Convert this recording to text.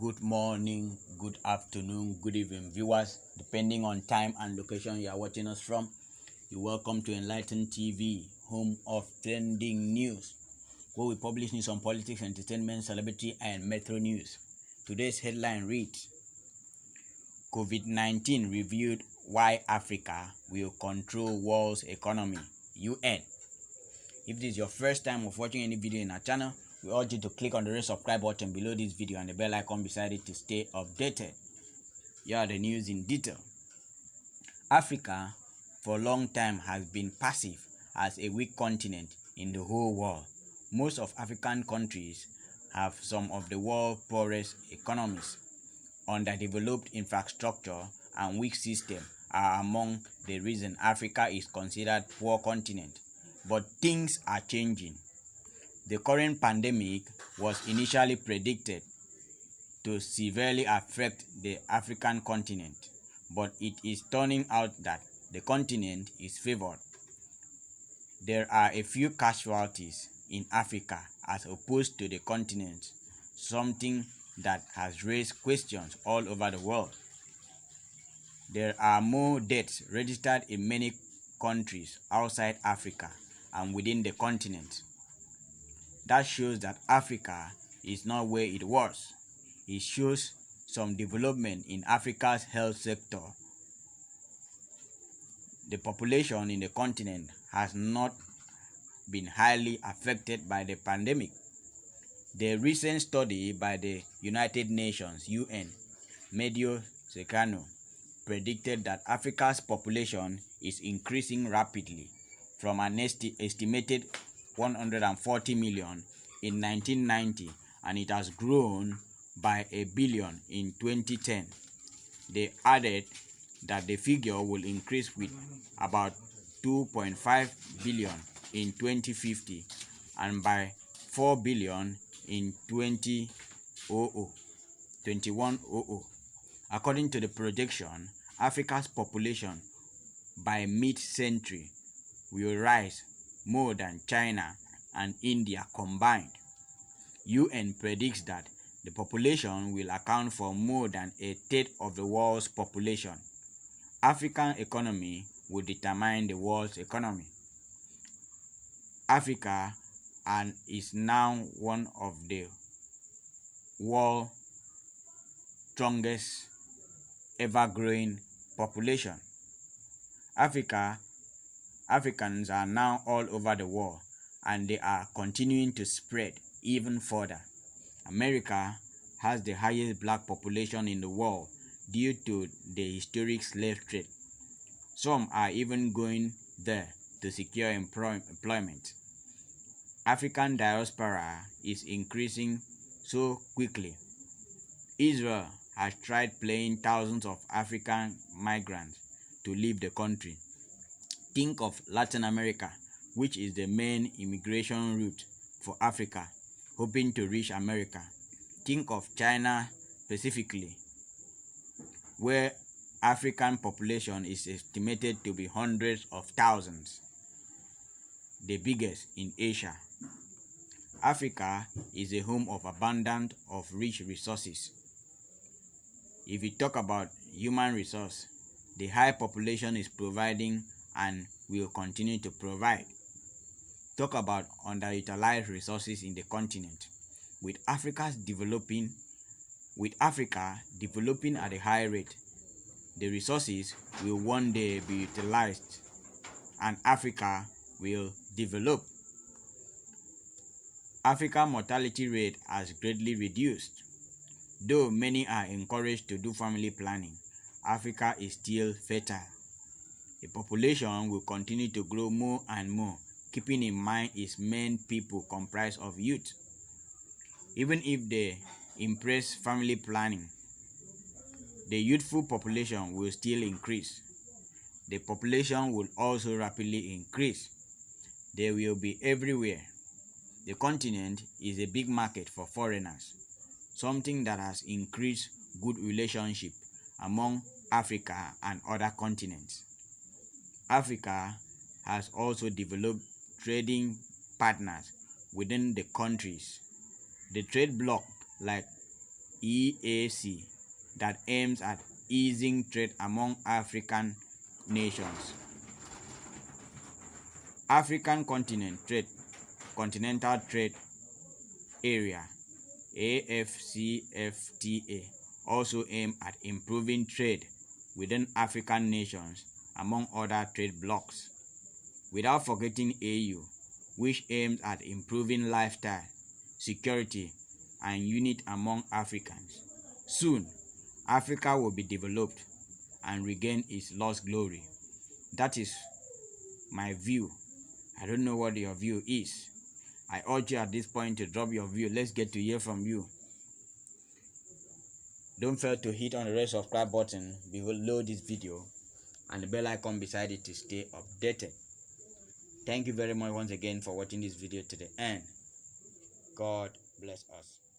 Good morning, good afternoon, good evening, viewers, depending on time and location you are watching us from. You're welcome to Enlighten TV, home of trending news, where we publish news on politics, entertainment, celebrity, and metro news. Today's headline reads, COVID-19 revealed why Africa will control world's economy, UN. If this is your first time of watching any video in our channel, we urge you to click on the red subscribe button below this video and the bell icon beside it to stay updated. Here are the news in detail. Africa for a long time has been passive as a weak continent in the whole world. Most of African countries have some of the world's poorest economies. Underdeveloped infrastructure and weak system are among the reasons Africa is considered poor continent. But things are changing. The current pandemic was initially predicted to severely affect the African continent, but it is turning out that the continent is favored. There are a few casualties in Africa as opposed to the continent, something that has raised questions all over the world. There are more deaths registered in many countries outside Africa and within the continent. That shows that Africa is not where it was. It shows some development in Africa's health sector. The population in the continent has not been highly affected by the pandemic. The recent study by the United Nations, UN, Medio Secano, predicted that Africa's population is increasing rapidly from an estimated 140 million in 1990, and it has grown by 1 billion in 2010. They added that the figure will increase with about 2.5 billion in 2050 and by 4 billion in 2100. According to the projection, Africa's population by mid-century will rise more than China and India combined. UN predicts that the population will account for more than a third of the world's population. African economy will determine the world's economy. Africa is now one of the world's strongest ever-growing population. Africans are now all over the world, and they are continuing to spread even further. America has the highest black population in the world due to the historic slave trade. Some are even going there to secure employment. African diaspora is increasing so quickly. Israel has tried paying thousands of African migrants to leave the country. Think of Latin America, which is the main immigration route for Africa, hoping to reach America. Think of China specifically, where African population is estimated to be hundreds of thousands, the biggest in Asia. Africa is a home of abundance of rich resources. If we talk about human resource, the high population is providing and will continue to provide. Talk about underutilized resources in the continent. With Africa developing at a high rate, the resources will one day be utilized and Africa will develop. African mortality rate has greatly reduced. Though many are encouraged to do family planning, Africa is still fertile. The population will continue to grow more and more, keeping in mind its main people comprised of youth. Even if they embrace family planning, the youthful population will still increase. The population will also rapidly increase. They will be everywhere. The continent is a big market for foreigners, something that has increased good relationship among Africa and other continents. Africa has also developed trading partners within the countries. The trade bloc like EAC that aims at easing trade among African nations. African Continental Trade Area AFCFTA also aim at improving trade within African nations among other trade blocs, without forgetting AU, which aims at improving lifestyle, security, and unity among Africans. Soon, Africa will be developed and regain its lost glory. That is my view. I don't know what your view is. I urge you at this point to drop your view. Let's get to hear from you. Don't fail to hit on the red subscribe button below this video and the bell icon beside it to stay updated. Thank you very much once again for watching this video to the end. God bless us.